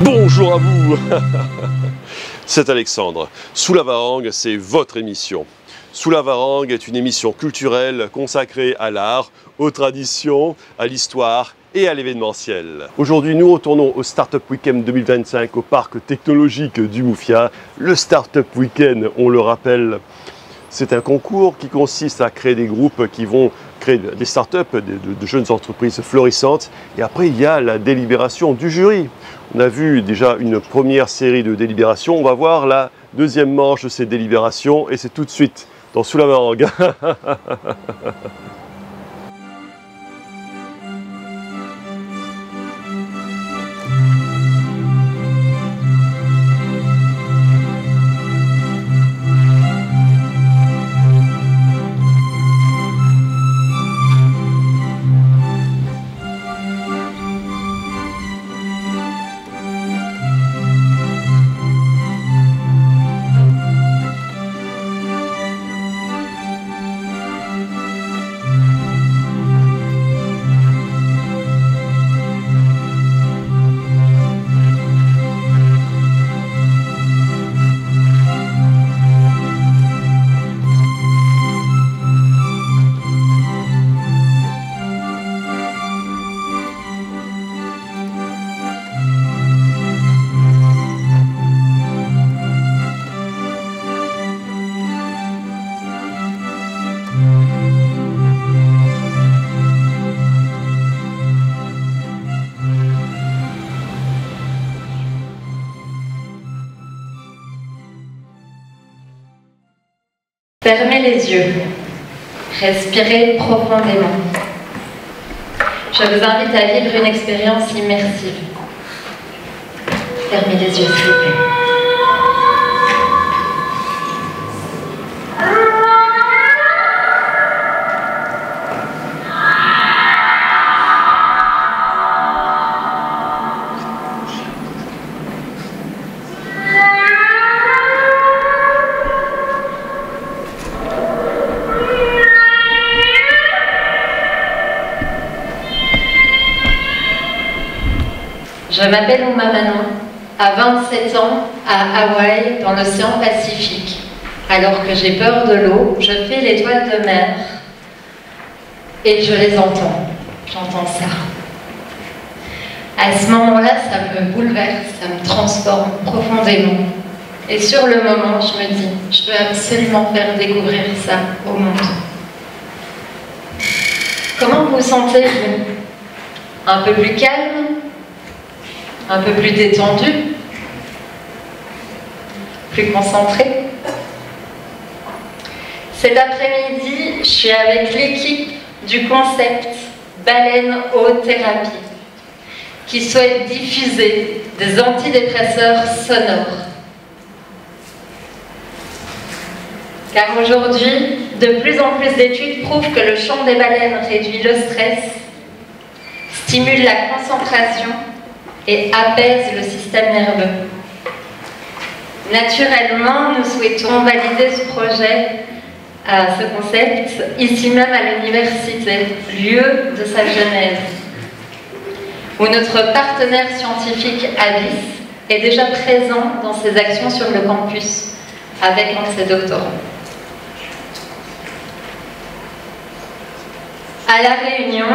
Bonjour à vous. C'est Alexandre. Sous la Varangue, c'est votre émission. Sous la Varangue est une émission culturelle consacrée à l'art, aux traditions, à l'histoire et à l'événementiel. Aujourd'hui, nous retournons au Startup Weekend 2025 au parc technologique du Mouffia. Le Startup Weekend, on le rappelle, c'est un concours qui consiste à créer des groupes qui vont créer des startups, de jeunes entreprises florissantes. Et après, il y a la délibération du jury. On a vu déjà une première série de délibérations. On va voir la deuxième manche de ces délibérations et c'est tout de suite dans Sous la Varangue. Fermez les yeux, respirez profondément. Je vous invite à vivre une expérience immersive. Fermez les yeux, s'il vous plaît. Je m'appelle Ouma Manon, à 27 ans, à Hawaï, dans l'océan Pacifique. Alors que j'ai peur de l'eau, je fais les toiles de mer et je les entends. J'entends ça. À ce moment-là, ça me bouleverse, ça me transforme profondément. Et sur le moment, je me dis, je veux absolument faire découvrir ça au monde. Comment vous sentez-vous? Un peu plus calme? Un peu plus détendu, plus concentré. Cet après-midi, je suis avec l'équipe du concept Baleine Eau Thérapie qui souhaite diffuser des antidépresseurs sonores. Car aujourd'hui, de plus en plus d'études prouvent que le chant des baleines réduit le stress, stimule la concentration et apaise le système nerveux. Naturellement, nous souhaitons valider ce projet, ce concept, ici même à l'université, lieu de sa genèse, où notre partenaire scientifique Abyss est déjà présent dans ses actions sur le campus, avec un de ses doctorants. À La Réunion,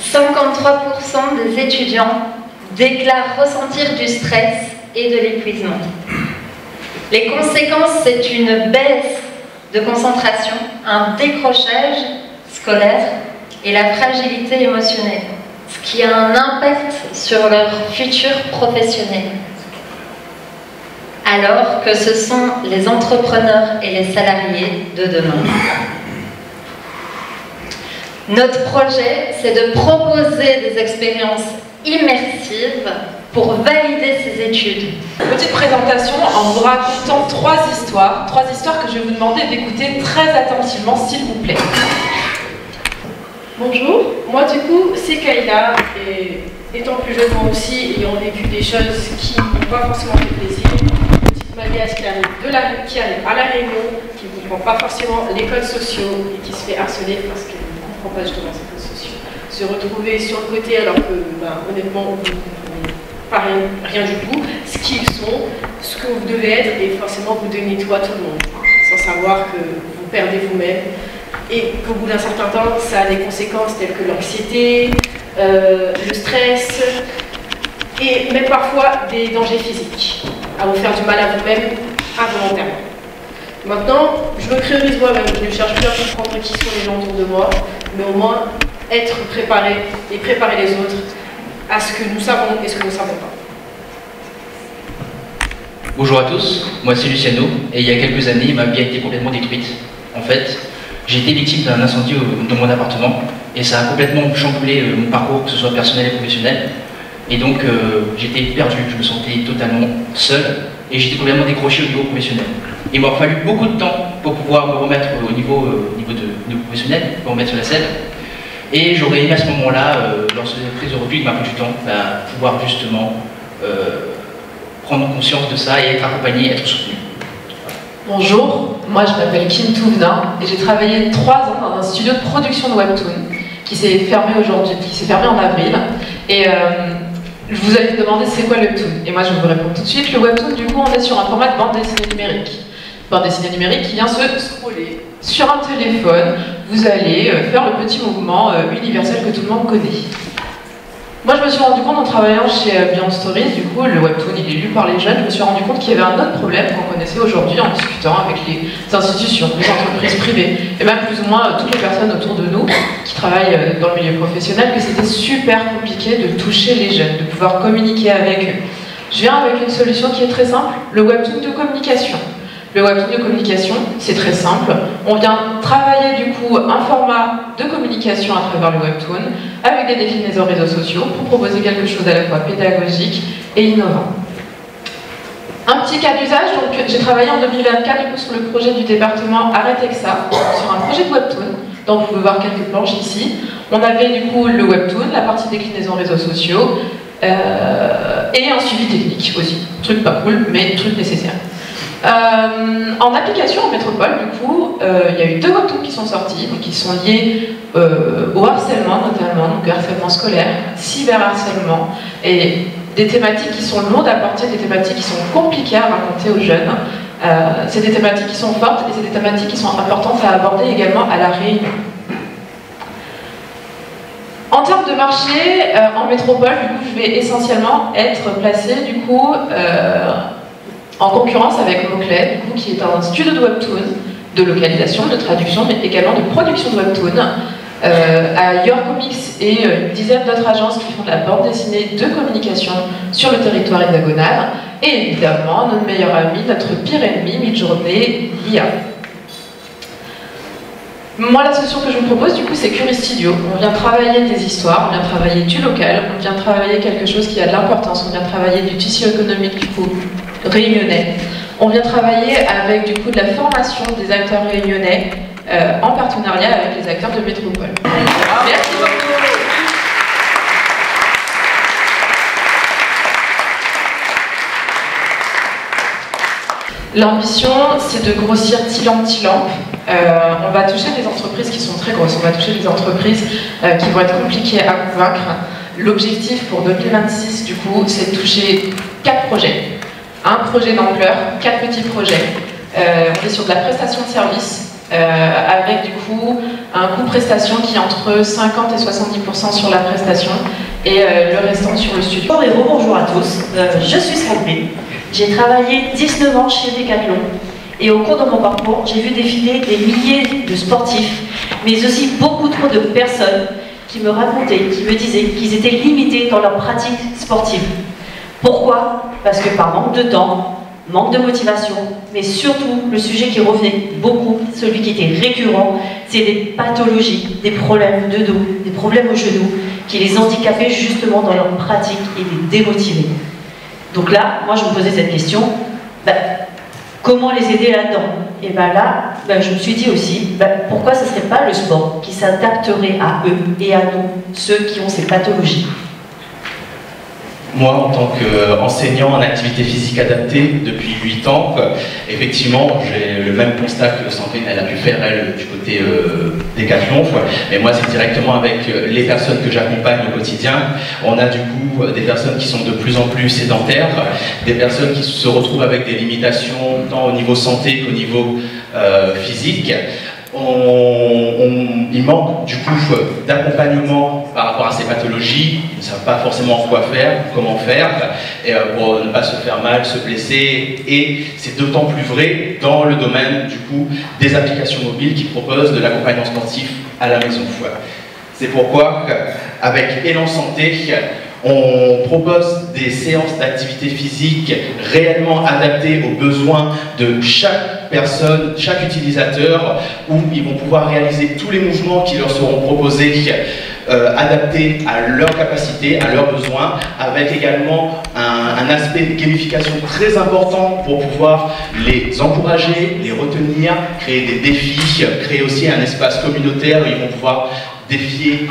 53% des étudiants déclarent ressentir du stress et de l'épuisement. Les conséquences, c'est une baisse de concentration, un décrochage scolaire et la fragilité émotionnelle, ce qui a un impact sur leur futur professionnel. Alors que ce sont les entrepreneurs et les salariés de demain. Notre projet, c'est de proposer des expériences immersive pour valider ces études. Petite présentation en vous racontant trois histoires que je vais vous demander d'écouter très attentivement s'il vous plaît. Bonjour, moi du coup c'est Kayla et étant plus jeune moi aussi ayant vécu des choses qui n'ont pas forcément fait plaisir. Petite Maléas qui arrive à La Réunion, qui ne comprend pas forcément les codes sociaux et qui se fait harceler parce qu'elle ne comprend pas justement ces codes sociaux. Se retrouver sur le côté alors que honnêtement on ne comprenait pas rien du tout, ce qu'ils sont, ce que vous devez être, et forcément vous donnez tout à tout le monde, sans savoir que vous perdez vous-même, et qu'au bout d'un certain temps, ça a des conséquences telles que l'anxiété, le stress, et même parfois des dangers physiques, à vous faire du mal à vous-même involontairement. Maintenant, je me priorise moi-même, je ne cherche plus à comprendre qui sont les gens autour de moi, mais au moins être préparé et préparer les autres à ce que nous savons et ce que nous ne savons pas. Bonjour à tous, moi c'est Luciano, et il y a quelques années, ma vie a été complètement détruite. En fait, j'ai été victime d'un incendie dans mon appartement, et ça a complètement chamboulé mon parcours, que ce soit personnel et professionnel. Et donc, j'étais perdu, je me sentais totalement seul, et j'étais complètement décroché au niveau professionnel. Il m'a fallu beaucoup de temps pour pouvoir me remettre au niveau professionnel, pour me remettre sur la scène. Et j'aurais aimé à ce moment-là, dans cette prise de recul, il m'a pris du temps, pouvoir justement prendre conscience de ça et être accompagné, être soutenu. Bonjour, moi je m'appelle Kim Touvenin et j'ai travaillé 3 ans dans un studio de production de webtoon qui s'est fermé aujourd'hui, qui s'est fermé en avril. Et je vous allez me demander c'est quoi le webtoon. Et moi je vais vous répondre tout de suite. Le webtoon, du coup, on est sur un format de bande dessinée numérique. Bande dessinée numérique qui vient se scroller sur un téléphone. Vous allez faire le petit mouvement universel que tout le monde connaît. Moi je me suis rendu compte en travaillant chez Beyond Stories, du coup le webtoon il est lu par les jeunes, je me suis rendu compte qu'il y avait un autre problème qu'on connaissait aujourd'hui en discutant avec les institutions, les entreprises privées, et même plus ou moins toutes les personnes autour de nous qui travaillent dans le milieu professionnel, que c'était super compliqué de toucher les jeunes, de pouvoir communiquer avec eux. Je viens avec une solution qui est très simple, le webtoon de communication. Le webtoon de communication, c'est très simple. On vient travailler du coup un format de communication à travers le webtoon avec des déclinaisons réseaux sociaux pour proposer quelque chose à la fois pédagogique et innovant. Un petit cas d'usage, donc j'ai travaillé en 2024 du coup sur le projet du département Arrêtexa, sur un projet de webtoon, donc vous pouvez voir quelques planches ici. On avait du coup le webtoon, la partie déclinaison réseaux sociaux et un suivi technique aussi. Truc pas cool, mais truc nécessaire. En application en métropole, du coup, il y a eu 2 webtoons qui sont sortis, donc qui sont liés au harcèlement notamment, donc harcèlement scolaire, cyberharcèlement, et des thématiques qui sont lourdes à porter, des thématiques qui sont compliquées à raconter aux jeunes. C'est des thématiques qui sont fortes et c'est des thématiques qui sont importantes à aborder également à la Réunion. En termes de marché, en métropole, du coup, je vais essentiellement être placée du coup en concurrence avec Moclet, du coup, qui est un studio de webtoon, de localisation, de traduction, mais également de production de webtoon, à Your Comics et une dizaine d'autres agences qui font de la bande dessinée de communication sur le territoire hexagonal, et évidemment notre meilleur ami, notre pire ennemi, Midjourney, l'IA. Moi, la solution que je vous propose, du coup, c'est Curie Studio. On vient travailler des histoires, on vient travailler du local, on vient travailler quelque chose qui a de l'importance, on vient travailler du tissu économique, du coup, réunionnais. On vient travailler avec, du coup, de la formation des acteurs réunionnais en partenariat avec les acteurs de métropole. Merci beaucoup. L'ambition, c'est de grossir tilamp. On va toucher des entreprises qui sont très grosses, on va toucher des entreprises qui vont être compliquées à convaincre. L'objectif pour 2026, du coup, c'est de toucher 4 projets. Un projet d'ampleur, 4 petits projets. On est sur de la prestation de service, avec du coup un coût de prestation qui est entre 50 et 70% sur la prestation et le restant sur le studio. Bonjour à tous, je suis Sandrine. J'ai travaillé 19 ans chez Decathlon et au cours de mon parcours, j'ai vu défiler des milliers de sportifs, mais aussi beaucoup trop de personnes qui me racontaient, qui me disaient qu'ils étaient limités dans leur pratique sportive. Pourquoi? Parce que par manque de temps, manque de motivation, mais surtout le sujet qui revenait beaucoup, celui qui était récurrent, c'est des pathologies, des problèmes de dos, des problèmes aux genoux, qui les handicapaient justement dans leur pratique et les démotivaient. Donc là, moi je me posais cette question, comment les aider là-dedans? Et là, je me suis dit aussi, pourquoi ce ne serait pas le sport qui s'adapterait à eux et à nous, ceux qui ont ces pathologies? Moi, en tant qu'enseignant en activité physique adaptée depuis 8 ans, effectivement, j'ai le même constat que Sandrine elle a pu faire, elle, du côté Décathlon. Mais moi, c'est directement avec les personnes que j'accompagne au quotidien. On a du coup des personnes qui sont de plus en plus sédentaires, des personnes qui se retrouvent avec des limitations tant au niveau santé qu'au niveau physique. Il manque du coup d'accompagnement par rapport à ces pathologies. Ils ne savent pas forcément quoi faire, comment faire, et pour ne pas se faire mal, se blesser. Et c'est d'autant plus vrai dans le domaine du coup des applications mobiles qui proposent de l'accompagnement sportif à la maison. C'est pourquoi avec Élan Santé, on propose des séances d'activité physique réellement adaptées aux besoins de chaque personne, chaque utilisateur, où ils vont pouvoir réaliser tous les mouvements qui leur seront proposés, adaptés à leurs capacités, à leurs besoins, avec également un aspect de gamification très important pour pouvoir les encourager, les retenir, créer des défis, créer aussi un espace communautaire où ils vont pouvoir défier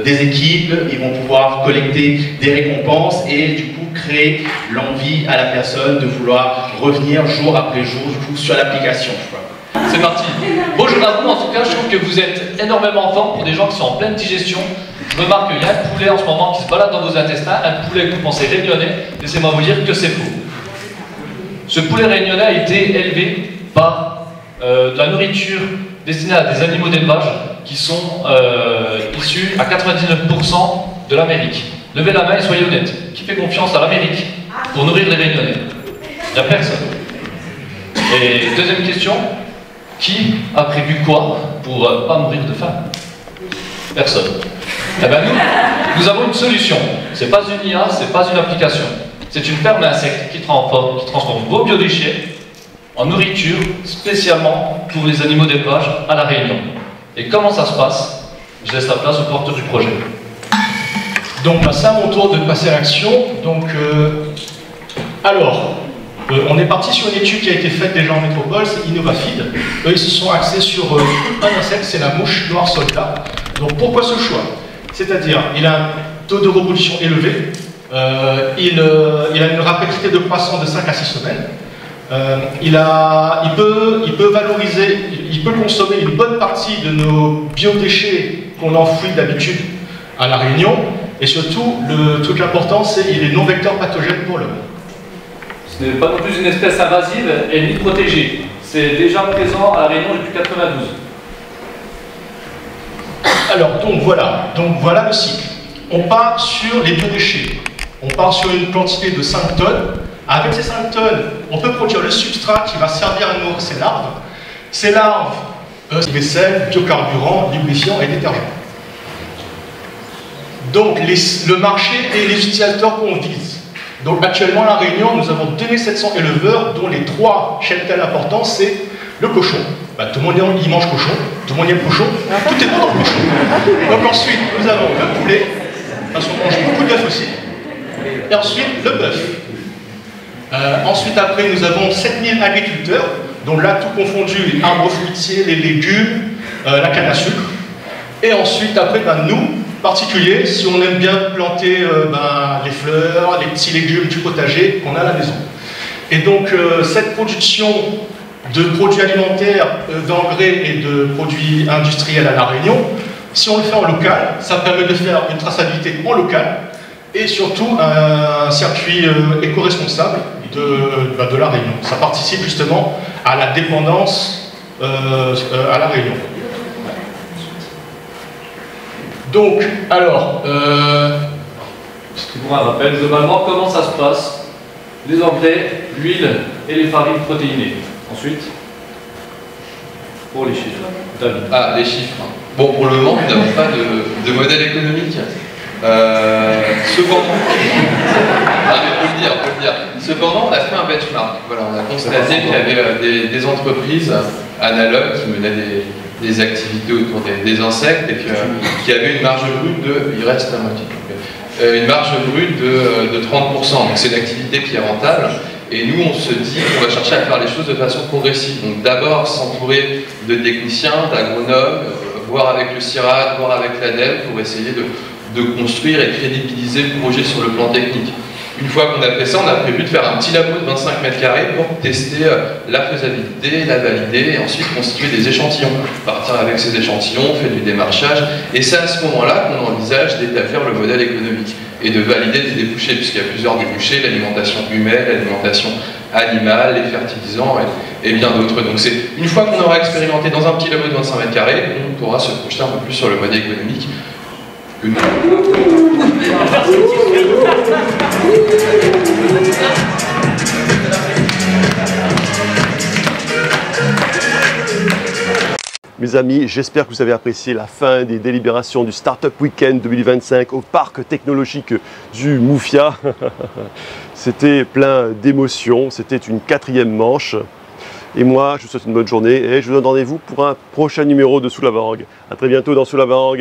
des équipes, ils vont pouvoir collecter des récompenses et du coup créer l'envie à la personne de vouloir revenir jour après jour du coup, sur l'application. C'est parti. Bonjour à vous, en tout cas je trouve que vous êtes énormément en forme pour des gens qui sont en pleine digestion. Je remarque qu'il y a un poulet en ce moment qui se balade dans vos intestins, un poulet que vous pensez réunionnais, laissez-moi vous dire que c'est faux. Ce poulet réunionnais a été élevé par de la nourriture destinée à des animaux d'élevage qui sont issus à 99% de l'Amérique. Levez la main et soyez honnêtes. Qui fait confiance à l'Amérique pour nourrir les Réunionnais? Il n'y a personne. Et deuxième question, qui a prévu quoi pour ne pas mourir de faim? Personne. Eh bien nous avons une solution. Ce n'est pas une IA, ce n'est pas une application. C'est une ferme d'insectes qui transforme vos biodéchets en nourriture spécialement pour les animaux d'élevage à La Réunion. Et comment ça se passe? Je laisse la place au porteur du projet. Donc c'est à mon tour de passer à l'action. Donc, on est parti sur une étude qui a été faite déjà en métropole, c'est Innovafeed. Eux, ils se sont axés sur un insecte, c'est la mouche noire soldat. Donc pourquoi ce choix? C'est-à-dire, il a un taux de reproduction élevé, il a une rapidité de croissance de 5 à 6 semaines. Il peut valoriser, il peut consommer une bonne partie de nos biodéchets qu'on enfouit d'habitude à La Réunion, et surtout, le truc important, c'est qu'il est non vecteur pathogène pour l'homme. Ce n'est pas non plus une espèce invasive et ni protégée. C'est déjà présent à La Réunion depuis 1992. Alors, donc voilà le cycle. On part sur les biodéchets. On part sur une quantité de 5 tonnes. Avec ces 5 tonnes, on peut produire le substrat qui va servir à nourrir ces larves. Ces larves, vaisselle, biocarburants, lubrifiants et détergents. Donc le marché et les utilisateurs qu'on vise. Donc actuellement à La Réunion, nous avons 2700 éleveurs, dont les 3 cheptels importants, c'est le cochon. Tout le monde y mange cochon, tout le monde aime cochon, tout est bon dans le cochon. Donc ensuite, nous avons le poulet, parce qu'on mange beaucoup de bœuf aussi. Et ensuite, le bœuf. Ensuite, après, nous avons 7000 agriculteurs, donc là, tout confondu, les arbres fruitiers, les légumes, la canne à sucre. Et ensuite, après, nous, particuliers, si on aime bien planter les fleurs, les petits légumes du potager qu'on a à la maison. Et donc, cette production de produits alimentaires, d'engrais et de produits industriels à La Réunion, si on le fait en local, ça permet de faire une traçabilité en local et surtout un circuit éco-responsable de La Réunion. Ça participe justement à la dépendance à La Réunion. Donc, alors... Pour un rappel, globalement, comment ça se passe? Les engrais, l'huile et les farines protéinées. Ensuite, pour les chiffres. David. Ah, les chiffres. Bon, pour le moment, nous n'avons pas de modèle économique. Cependant, faut le dire. Cependant, on a fait un benchmark. Voilà, on a constaté qu'il y avait des entreprises analogues qui menaient des activités autour des insectes et qui avaient une marge brute il reste à moitié. Une marge brute de 30%. Donc c'est une activité qui est rentable. Et nous, on se dit qu'on va chercher à faire les choses de façon progressive. Donc d'abord s'entourer de techniciens, d'agronomes, voir avec le CIRAD, voir avec l'ADEME pour essayer de construire et crédibiliser le projet sur le plan technique. Une fois qu'on a fait ça, on a prévu de faire un petit labo de 25 mètres carrés pour tester la faisabilité, la valider et ensuite constituer des échantillons. Partir avec ces échantillons, faire du démarchage et c'est à ce moment-là qu'on envisage d'établir le modèle économique et de valider des débouchés, puisqu'il y a plusieurs débouchés, l'alimentation humaine, l'alimentation animale, les fertilisants et bien d'autres. Donc c'est une fois qu'on aura expérimenté dans un petit labo de 25 mètres carrés, on pourra se projeter un peu plus sur le modèle économique. Mes amis, j'espère que vous avez apprécié la fin des délibérations du Startup Weekend 2025 au parc technologique du Mouffia. C'était plein d'émotions, c'était une 4e manche. Et moi, je vous souhaite une bonne journée et je vous donne rendez-vous pour un prochain numéro de Sous la Varang. A très bientôt dans Sous la Varang.